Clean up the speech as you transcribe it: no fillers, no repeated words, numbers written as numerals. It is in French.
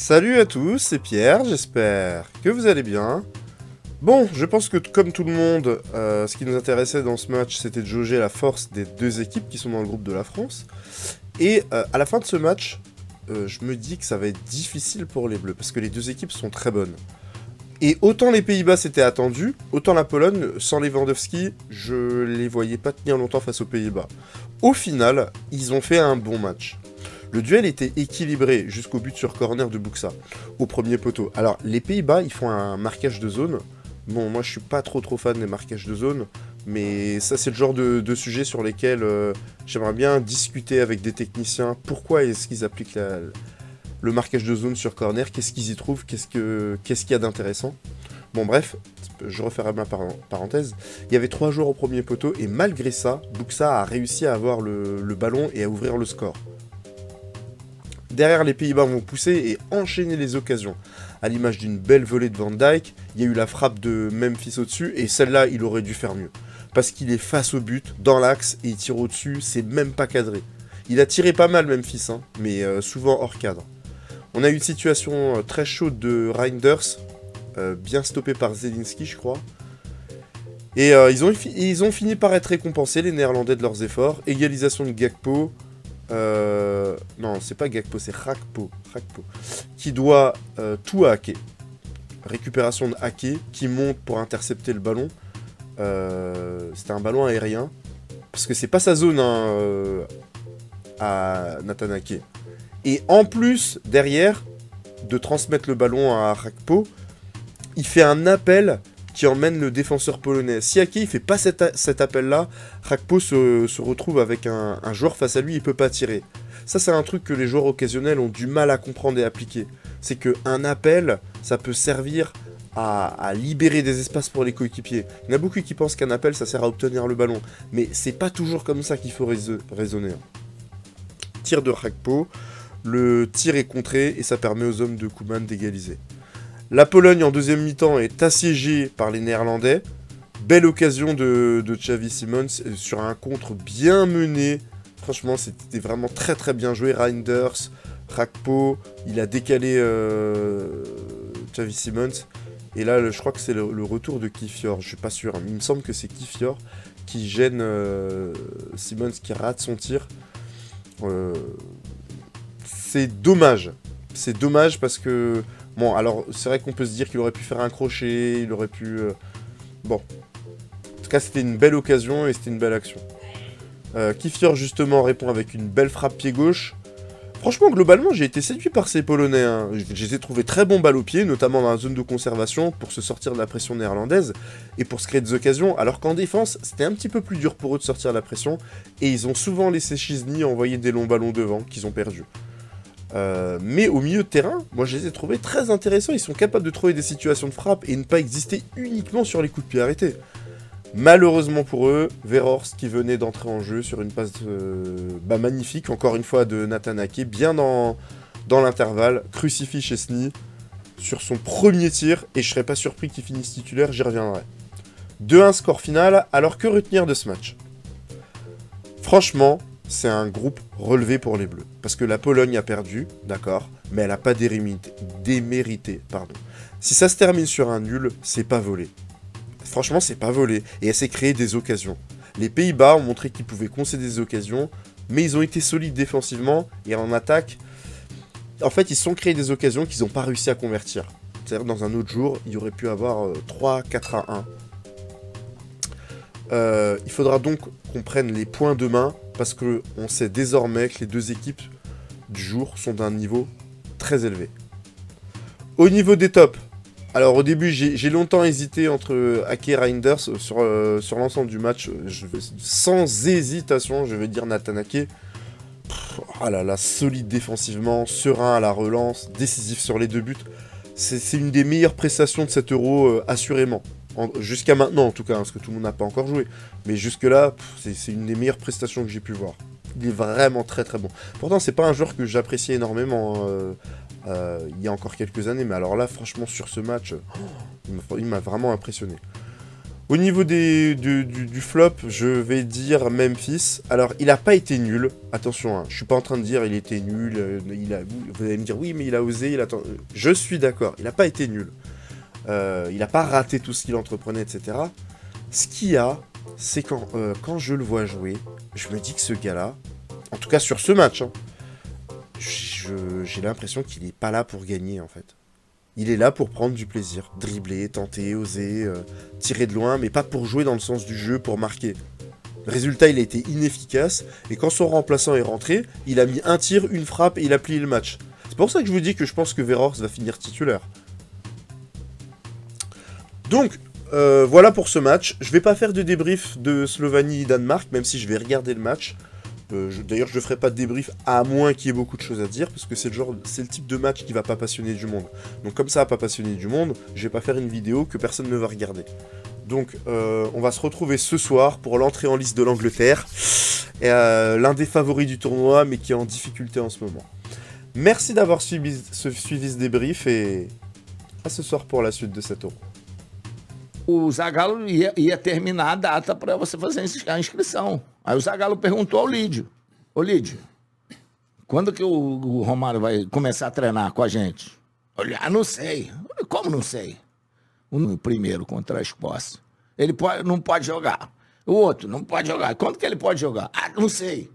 Salut à tous, c'est Pierre, j'espère que vous allez bien. Bon, je pense que comme tout le monde, ce qui nous intéressait dans ce match, c'était de jauger la force des deux équipes qui sont dans le groupe de la France. Et à la fin de ce match, je me dis que ça va être difficile pour les Bleus, parce que les deux équipes sont très bonnes. Et autant les Pays-Bas c'était attendu, autant la Pologne, sans Lewandowski, je les voyais pas tenir longtemps face aux Pays-Bas. Au final, ils ont fait un bon match. Le duel était équilibré jusqu'au but sur corner de Buxa, au premier poteau. Alors, les Pays-Bas, ils font un marquage de zone. Bon, moi, je suis pas trop fan des marquages de zone, mais ça, c'est le genre de sujet sur lesquels j'aimerais bien discuter avec des techniciens. Pourquoi est-ce qu'ils appliquent le marquage de zone sur corner? Qu'est-ce qu'ils y trouvent? Qu'est-ce qu'il y a d'intéressant? Bon, bref, je referai ma parenthèse. Il y avait 3 joueurs au premier poteau, et malgré ça, Buxa a réussi à avoir le ballon et à ouvrir le score. Derrière, les Pays-Bas vont pousser et enchaîner les occasions. À l'image d'une belle volée de Van Dijk, il y a eu la frappe de Memphis au-dessus, et celle-là, il aurait dû faire mieux. Parce qu'il est face au but, dans l'axe, et il tire au-dessus, c'est même pas cadré. Il a tiré pas mal, Memphis, hein, mais souvent hors cadre. On a eu une situation très chaude de Reinders, bien stoppée par Zelinski, je crois. Et ils ont fini par être récompensés, les Néerlandais, de leurs efforts. Égalisation de Gakpo. Non, c'est pas Gakpo, c'est Rakpo, qui doit tout à Ake. Récupération de Ake, qui monte pour intercepter le ballon. C'était un ballon aérien. Parce que c'est pas sa zone, hein, à Nathan Ake. Et en plus, derrière, de transmettre le ballon à Rakpo, il fait un appel qui emmène le défenseur polonais. Si Ake il fait pas cet appel-là, Rakpo se retrouve avec un joueur face à lui, il peut pas tirer. Ça, c'est un truc que les joueurs occasionnels ont du mal à comprendre et appliquer. C'est qu'un appel, ça peut servir à libérer des espaces pour les coéquipiers. Il y en a beaucoup qui pensent qu'un appel, ça sert à obtenir le ballon. Mais c'est pas toujours comme ça qu'il faut raisonner. Tir de Rakpo, le tir est contré et ça permet aux hommes de Koeman d'égaliser. La Pologne en deuxième mi-temps est assiégée par les Néerlandais. Belle occasion de Xavi Simons sur un contre bien mené. Franchement, c'était vraiment très bien joué. Reinders, Rakpo, il a décalé Xavi Simons. Et là, je crois que c'est le retour de Kiwior. Je suis pas sûr, hein, mais il me semble que c'est Kiwior qui gêne Simons, qui rate son tir. C'est dommage. C'est dommage parce que... Bon, alors, c'est vrai qu'on peut se dire qu'il aurait pu faire un crochet, il aurait pu... Bon. En tout cas, c'était une belle occasion et c'était une belle action. Kiwior, justement, répond avec une belle frappe pied gauche. Franchement, globalement, j'ai été séduit par ces Polonais. Hein. Je les ai trouvés très bons balles au pied, notamment dans la zone de conservation, pour se sortir de la pression néerlandaise et pour se créer des occasions, alors qu'en défense, c'était un petit peu plus dur pour eux de sortir de la pression, et ils ont souvent laissé Szczesny envoyer des longs ballons devant, qu'ils ont perdus. Mais au milieu de terrain, moi je les ai trouvés très intéressants, ils sont capables de trouver des situations de frappe et ne pas exister uniquement sur les coups de pied arrêtés. Malheureusement pour eux, Weghorst qui venait d'entrer en jeu sur une passe magnifique, encore une fois de Nathan Ake, bien dans l'intervalle, crucifie Szczesny sur son premier tir, et je serais pas surpris qu'il finisse titulaire, j'y reviendrai. 2-1 score final, alors que retenir de ce match? Franchement, c'est un groupe relevé pour les Bleus. Parce que la Pologne a perdu, d'accord, mais elle n'a pas démérité. Si ça se termine sur un nul, c'est pas volé. Franchement, c'est pas volé. Et elle s'est créée des occasions. Les Pays-Bas ont montré qu'ils pouvaient concéder des occasions, mais ils ont été solides défensivement, et en attaque, en fait, ils se sont créés des occasions qu'ils n'ont pas réussi à convertir. C'est-à-dire, dans un autre jour, il y aurait pu avoir 3-4-1. Il faudra donc qu'on prenne les points demain, parce qu'on sait désormais que les deux équipes du jour sont d'un niveau très élevé. Au niveau des tops, alors au début j'ai longtemps hésité entre Ake et Reinders sur l'ensemble du match. Sans hésitation, je vais dire Nathan Ake. Ah là là, solide défensivement, serein à la relance, décisif sur les deux buts. C'est une des meilleures prestations de cet Euro, assurément. Jusqu'à maintenant en tout cas, hein, parce que tout le monde n'a pas encore joué. Mais jusque là, c'est une des meilleures prestations que j'ai pu voir. Il est vraiment très bon. Pourtant, c'est pas un joueur que j'appréciais énormément il y a encore quelques années. Mais alors là, franchement, sur ce match, il m'a vraiment impressionné. Au niveau du flop, je vais dire Memphis. Alors, il n'a pas été nul. Attention, hein, je suis pas en train de dire il était nul. Vous allez me dire oui, mais il a osé. Je suis d'accord, il n'a pas été nul. Il n'a pas raté tout ce qu'il entreprenait, etc. Ce qu'il y a, c'est quand je le vois jouer, je me dis que ce gars-là, en tout cas sur ce match, hein, j'ai l'impression qu'il n'est pas là pour gagner, en fait. Il est là pour prendre du plaisir, dribbler, tenter, oser, tirer de loin, mais pas pour jouer dans le sens du jeu, pour marquer. Le résultat, il a été inefficace, et quand son remplaçant est rentré, il a mis un tir, une frappe, et il a plié le match. C'est pour ça que je vous dis que je pense que Weghorst va finir titulaire. Donc, voilà pour ce match. Je vais pas faire de débrief de Slovanie-Danemark, même si je vais regarder le match. D'ailleurs, je ne ferai pas de débrief à moins qu'il y ait beaucoup de choses à dire, parce que c'est le type de match qui va pas passionner du monde. Donc comme ça va pas passionner du monde, je vais pas faire une vidéo que personne ne va regarder. Donc on va se retrouver ce soir pour l'entrée en liste de l'Angleterre, l'un des favoris du tournoi, mais qui est en difficulté en ce moment. Merci d'avoir suivi ce débrief, et à ce soir pour la suite de cet Euro. O Zagallo ia terminar a data para você fazer a inscrição. Aí o Zagallo perguntou ao Lídio: Ô Lídio, quando que o Romário vai começar a treinar com a gente? Olha, não sei. Como não sei? O primeiro contra a Escócia. Ele não pode jogar. O outro não pode jogar. Quando que ele pode jogar? Ah, não sei.